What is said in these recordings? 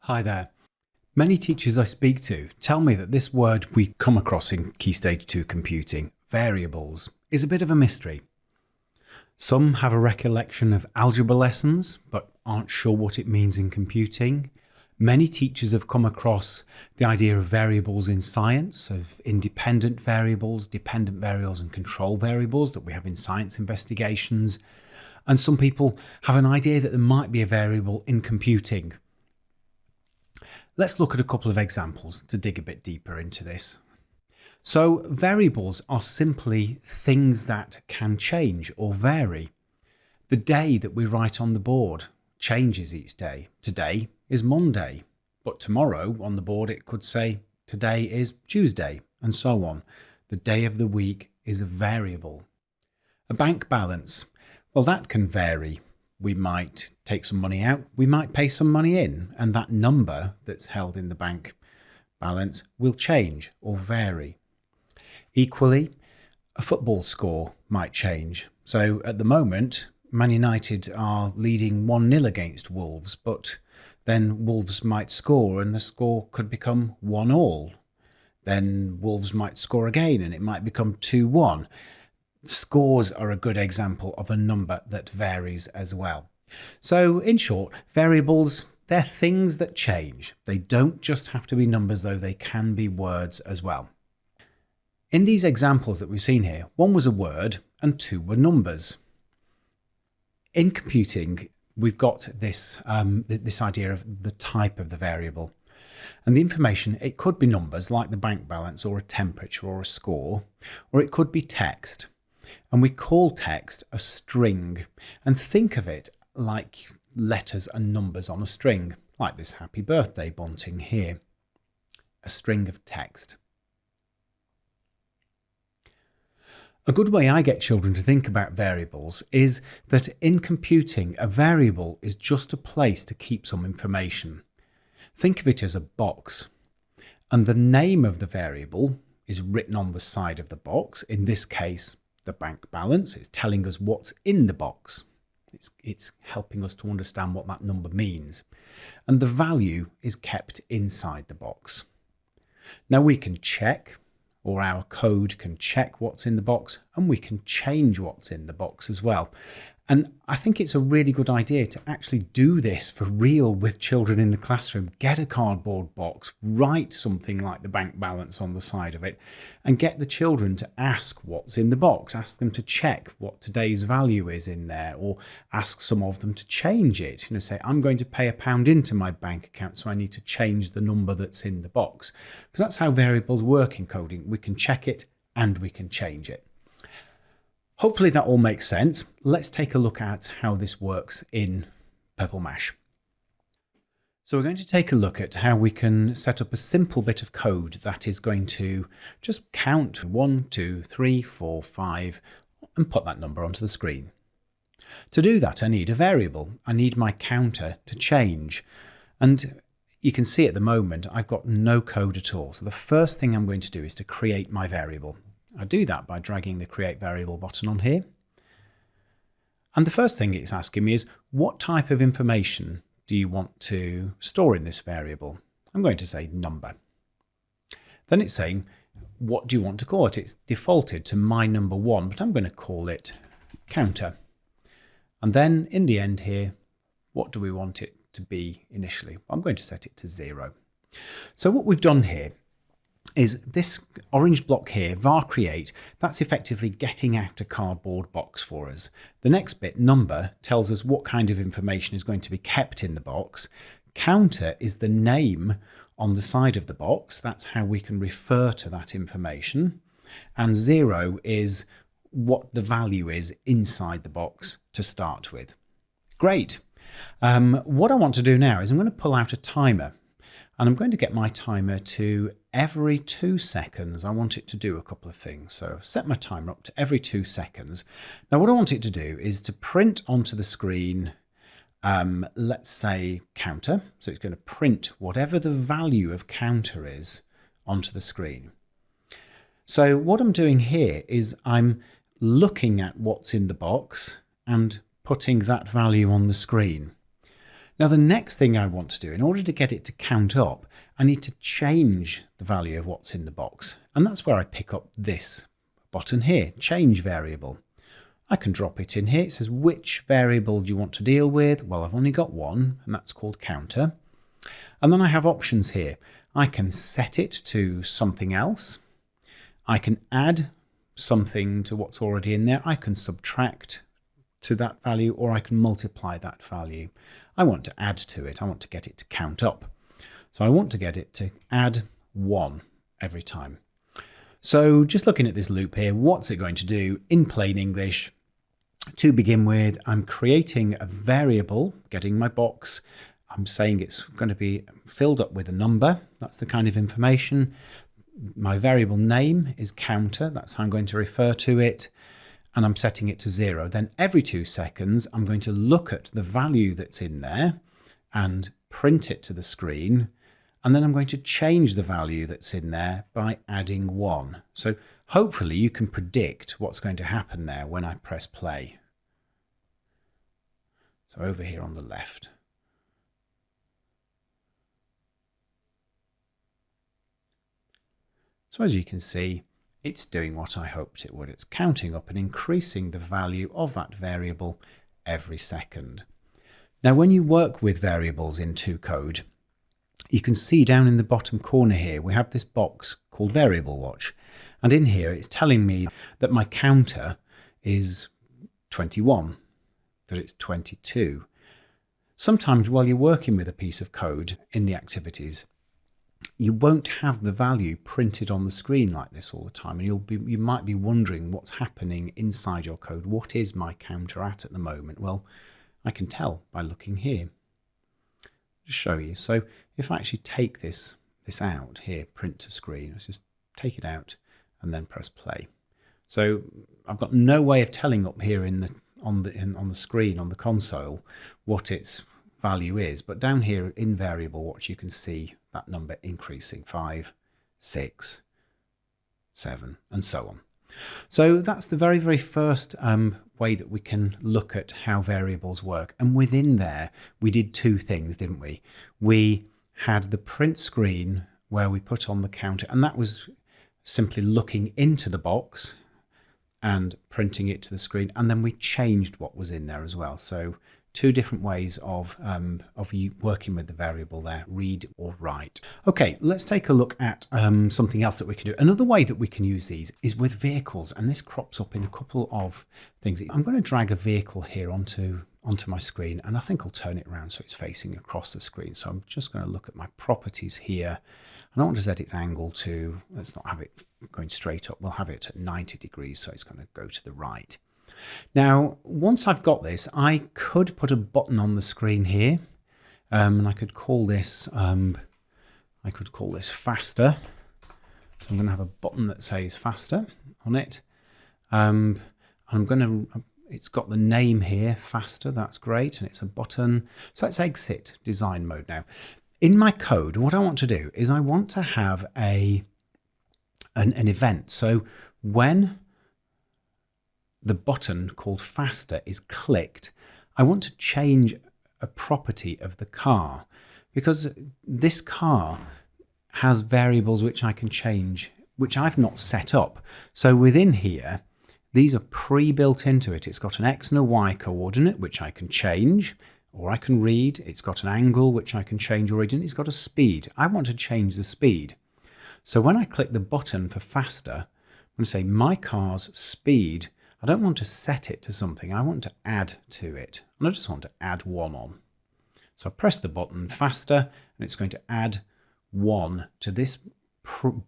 Hi there. Many teachers I speak to tell me that this word we come across in Key Stage 2 computing, variables, is a bit of a mystery. Some have a recollection of algebra lessons but aren't sure what it means in computing. Many teachers have come across the idea of variables in science, of independent variables, dependent variables and control variables that we have in science investigations. And some people have an idea that there might be a variable in computing. Let's look at a couple of examples to dig a bit deeper into this. So variables are simply things that can change or vary. The day that we write on the board changes each day. Today is Monday, but tomorrow on the board it could say today is Tuesday, and so on. The day of the week is a variable. A bank balance, well, that can vary. We might take some money out, we might pay some money in, and that number that's held in the bank balance will change or vary. Equally, a football score might change. So at the moment, Man United are leading 1-0 against Wolves, but then Wolves might score and the score could become 1-1. Then Wolves might score again and it might become 2-1. Scores are a good example of a number that varies as well. So in short, variables, they're things that change. They don't just have to be numbers though, they can be words as well. In these examples that we've seen here, one was a word and two were numbers. In computing, we've got this idea of the type of the variable. And the information, it could be numbers like the bank balance or a temperature or a score, or it could be text. And we call text a string, and think of it like letters and numbers on a string, like this happy birthday bunting here, a string of text. A good way I get children to think about variables is that in computing, a variable is just a place to keep some information. Think of it as a box, and the name of the variable is written on the side of the box. In this case, the bank balance is telling us what's in the box. It's helping us to understand what that number means. And the value is kept inside the box. Now we can check, or our code can check what's in the box, and we can change what's in the box as well. And I think it's a really good idea to actually do this for real with children in the classroom. Get a cardboard box, write something like the bank balance on the side of it, and get the children to ask what's in the box. Ask them to check what today's value is in there, or ask some of them to change it. Say, I'm going to pay £1 into my bank account, so I need to change the number that's in the box. Because that's how variables work in coding. We can check it and we can change it. Hopefully that all makes sense. Let's take a look at how this works in Purple Mash. So we're going to take a look at how we can set up a simple bit of code that is going to just count 1, 2, 3, 4, 5 and put that number onto the screen. To do that, I need a variable. I need my counter to change. And you can see at the moment I've got no code at all. So the first thing I'm going to do is to create my variable. I do that by dragging the Create Variable button on here. And the first thing it's asking me is, what type of information do you want to store in this variable? I'm going to say number. Then it's saying, what do you want to call it? It's defaulted to my number 1, but I'm going to call it counter. And then in the end here, what do we want it to be initially? I'm going to set it to 0. So what we've done here is this orange block here, var create, that's effectively getting out a cardboard box for us. The next bit, number, tells us what kind of information is going to be kept in the box. Counter is the name on the side of the box. That's how we can refer to that information. And 0 is what the value is inside the box to start with. Great. What I want to do now is I'm going to pull out a timer. And I'm going to get my timer to every 2 seconds. I want it to do a couple of things. So I've set my timer up to every 2 seconds. Now what I want it to do is to print onto the screen, let's say counter. So it's going to print whatever the value of counter is onto the screen. So what I'm doing here is I'm looking at what's in the box and putting that value on the screen. Now the next thing I want to do, in order to get it to count up, I need to change the value of what's in the box. And that's where I pick up this button here, change variable. I can drop it in here. It says, which variable do you want to deal with? Well, I've only got one, and that's called counter. And then I have options here. I can set it to something else. I can add something to what's already in there. I can subtract to that value, or I can multiply that value. I want to add to it. I want to get it to count up. So I want to get it to add 1 every time. So just looking at this loop here, what's it going to do in plain English? To begin with, I'm creating a variable, getting my box. I'm saying it's going to be filled up with a number. That's the kind of information. My variable name is counter. That's how I'm going to refer to it. And I'm setting it to 0. Then every 2 seconds, I'm going to look at the value that's in there and print it to the screen. And then I'm going to change the value that's in there by adding 1. So hopefully you can predict what's going to happen now when I press play. So over here on the left. So as you can see, it's doing what I hoped it would. It's counting up and increasing the value of that variable every second. Now, when you work with variables in code, you can see down in the bottom corner here, we have this box called Variable Watch. And in here, it's telling me that my counter is 21, that it's 22. Sometimes while you're working with a piece of code in the activities, you won't have the value printed on the screen like this all the time, and you might be wondering what's happening inside your code. What is my counter at the moment? Well, I can tell by looking here. Just show you. So if I actually take this out here, print to screen, let's just take it out and then press play. So I've got no way of telling up here on the screen on the console what its value is, but down here in Variable Watch you can see that number increasing, 5, 6, 7, and so on. So that's the very, very first way that we can look at how variables work. And within there, we did 2 things, didn't we? We had the print screen where we put on the counter, and that was simply looking into the box and printing it to the screen. And then we changed what was in there as well. So 2 different ways of you working with the variable there, read or write. Okay, let's take a look at something else that we can do. Another way that we can use these is with vehicles, and this crops up in a couple of things. I'm going to drag a vehicle here onto my screen, and I think I'll turn it around so it's facing across the screen. So I'm just going to look at my properties here. I don't want to set its angle to, let's not have it going straight up. We'll have it at 90 degrees, so it's going to go to the right. Now, once I've got this, I could put a button on the screen here, and I could call this faster. So I'm going to have a button that says faster on it. It's got the name here, faster. That's great, and it's a button. So let's exit design mode now. In my code, what I want to do is I want to have an event. So when the button called faster is clicked, I want to change a property of the car, because this car has variables which I can change, which I've not set up. So within here, these are pre-built into it. It's got an X and a Y coordinate, which I can change, or I can read. It's got an angle, which I can change or read, and it's got a speed. I want to change the speed. So when I click the button for faster, I'm going to say my car's speed. I don't want to set it to something. I want to add to it. And I just want to add 1 on. So I press the button faster, and it's going to add 1 to this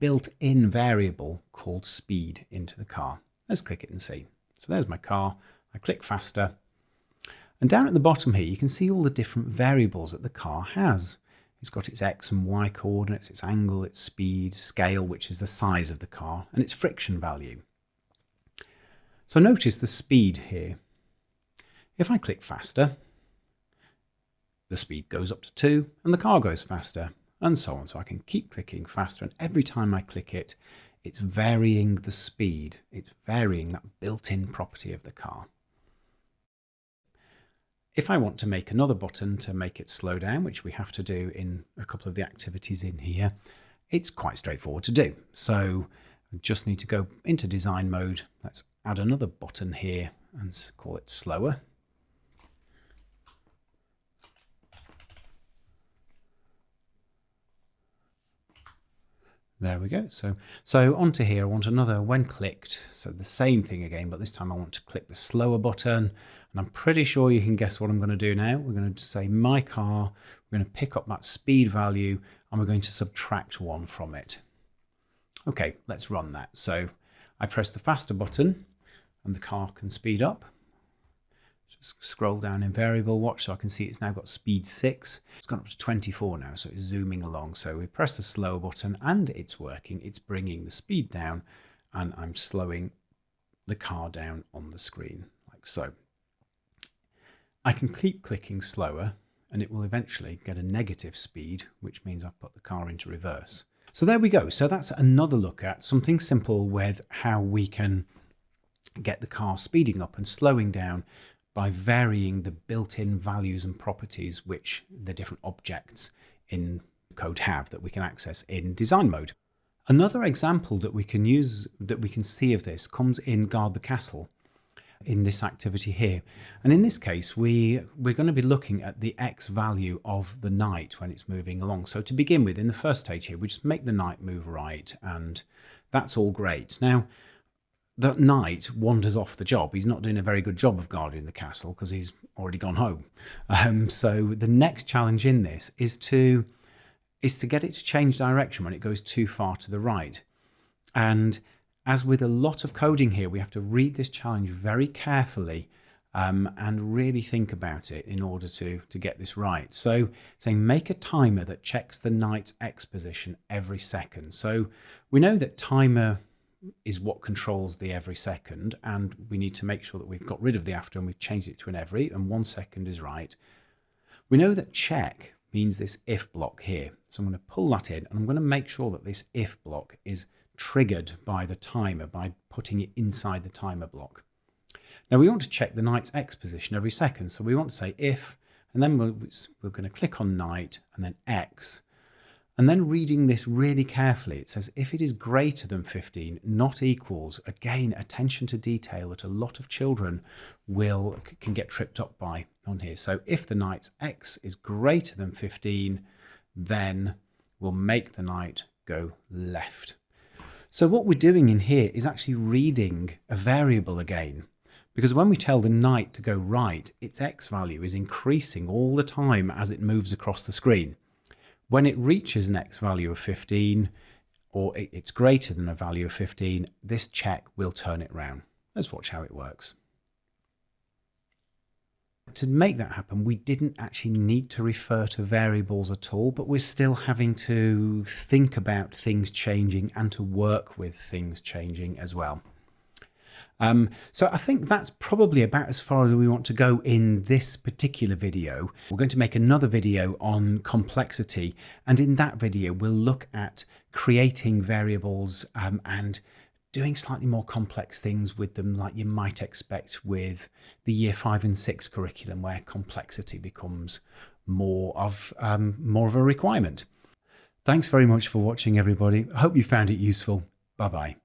built-in variable called speed into the car. Let's click it and see. So there's my car. I click faster. And down at the bottom here, you can see all the different variables that the car has. It's got its X and Y coordinates, its angle, its speed, scale, which is the size of the car, and its friction value. So notice the speed here. If I click faster, the speed goes up to 2 and the car goes faster, and so on. So I can keep clicking faster, and every time I click it, it's varying the speed. It's varying that built-in property of the car. If I want to make another button to make it slow down, which we have to do in a couple of the activities in here, it's quite straightforward to do. So I just need to go into design mode. Let's add another button here and call it slower. There we go. So onto here, I want another when clicked. So the same thing again, but this time I want to click the slower button. And I'm pretty sure you can guess what I'm going to do now. We're going to say my car. We're going to pick up that speed value and we're going to subtract 1 from it. Okay, let's run that. So I press the faster button and the car can speed up. Just scroll down in variable watch so I can see it's now got speed 6. It's gone up to 24 now, so it's zooming along. So we press the slower button and it's working. It's bringing the speed down and I'm slowing the car down on the screen like so. I can keep clicking slower and it will eventually get a negative speed, which means I've put the car into reverse. So there we go. So that's another look at something simple with how we can get the car speeding up and slowing down by varying the built-in values and properties which the different objects in code have that we can access in design mode. Another example that we can use, that we can see of this, comes in Guard the Castle in this activity here. And in this case, we're going to be looking at the X value of the knight when it's moving along. So to begin with, in the first stage here, we just make the knight move right, and that's all great. Now, that knight wanders off the job. He's not doing a very good job of guarding the castle because he's already gone home. So the next challenge in this is to get it to change direction when it goes too far to the right. And as with a lot of coding here, we have to read this challenge very carefully and really think about it in order to get this right. So saying make a timer that checks the knight's X position every second. So we know that timer is what controls the every second, and we need to make sure that we've got rid of the after and we've changed it to an every, and 1 second is right. We know that check means this if block here. So I'm going to pull that in and I'm going to make sure that this if block is triggered by the timer by putting it inside the timer block. Now we want to check the knight's X position every second. So we want to say if, and then we're going to click on knight and then X. And then reading this really carefully, it says if it is greater than 15, not equals, again, attention to detail that a lot of children can get tripped up by on here. So if the knight's X is greater than 15, then we'll make the knight go left. So what we're doing in here is actually reading a variable again, because when we tell the knight to go right, its X value is increasing all the time as it moves across the screen. When it reaches an X value of 15, or it's greater than a value of 15, this check will turn it round. Let's watch how it works. To make that happen, we didn't actually need to refer to variables at all, but we're still having to think about things changing and to work with things changing as well. So I think that's probably about as far as we want to go in this particular video. We're going to make another video on complexity, and in that video we'll look at creating variables and doing slightly more complex things with them, like you might expect with the year 5 and 6 curriculum, where complexity becomes more of a requirement. Thanks very much for watching, everybody. I hope you found it useful. Bye bye.